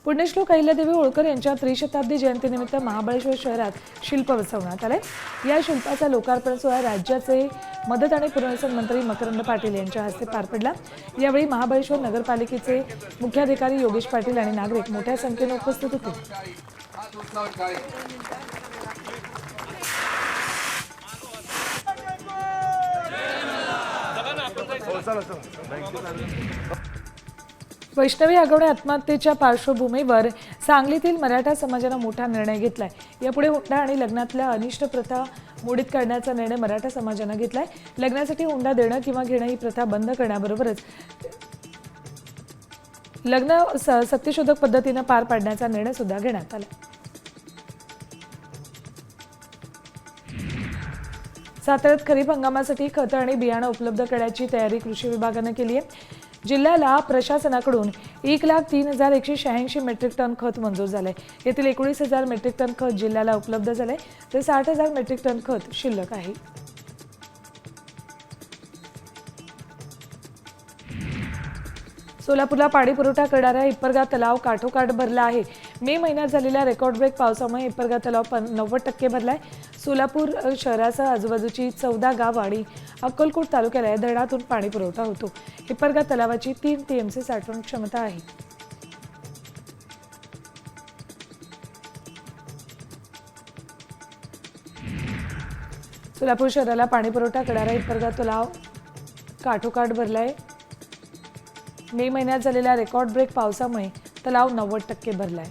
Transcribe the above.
पुण्यश्लोक अहिल्यादेवी होळकर यांच्या त्रिशताब्दी जयंतीनिमित्त महाबळेश्वर शहरात शिल्प बसवण्यात आले। या शिल्पाचा लोकार्पण सोहळा राज्याचे मदत आणि पुनर्वसन मंत्री मकरंद पाटील यांच्या हस्ते पार पडला। यावेळी महाबळेश्वर नगरपालिकेचे मुख्याधिकारी योगेश पाटील आणि नागरिक मोठ्या संख्येने उपस्थित होते। वैष्णवी आगवणे आत्महत्येच्या पार्श्वभूमीवर सांगलीतील मराठा समाजाने मोठा निर्णय घेतलाय। यापुढे हुंडा आणि लग्नातल्या अनिष्ट प्रथा मोडीत काढण्याचा निर्णय मराठा समाजाने घेतलाय। लग्नासाठी हुंडा देणं किंवा घेणं ही प्रथा बंद करण्याबरोबरच लग्न सत्यशोधक पद्धतीने पार पाडण्याचा निर्णय सुद्धा घेण्यात आला। साताऱ्यात खरीप हंगामासाठी खत आणि बियाणं उपलब्ध करण्याची तयारी कृषी विभागाने केली आहे। जिल्ह्याला प्रशासनाकडून 1,03,186 मेट्रिक टन खत मंजूर झाले। यातील 19,000 मेट्रिक टन खत जिल्ह्याला उपलब्ध झाले तर 60,000 मेट्रिक टन खत शिल्लक आहे। सोलापूरला पाणी पुरवठा करणारा हिप्परगा तलाव काठोकाठ भरला आहे। मे महिन्यात झालेल्या रेकॉर्ड ब्रेक पावसामुळे हिप्परगा तलाव 90% भरलाय। सोलापूर शहरासह आजूबाजूची 14 गाव आणि अक्कलकोट तालुक्याला या धरणातून पाणी पुरवठा होतो। हिप्परगा तलावाची 3 टीएमसी साठवण क्षमता आहे। सोलापूर शहराला पाणी पुरवठा करणारा हिप्परगा तलाव काठोकाठ भरलाय। मे महिन्यात झालेल्या रेकॉर्ड ब्रेक पावसामुळे तलाव 90% भरलाय।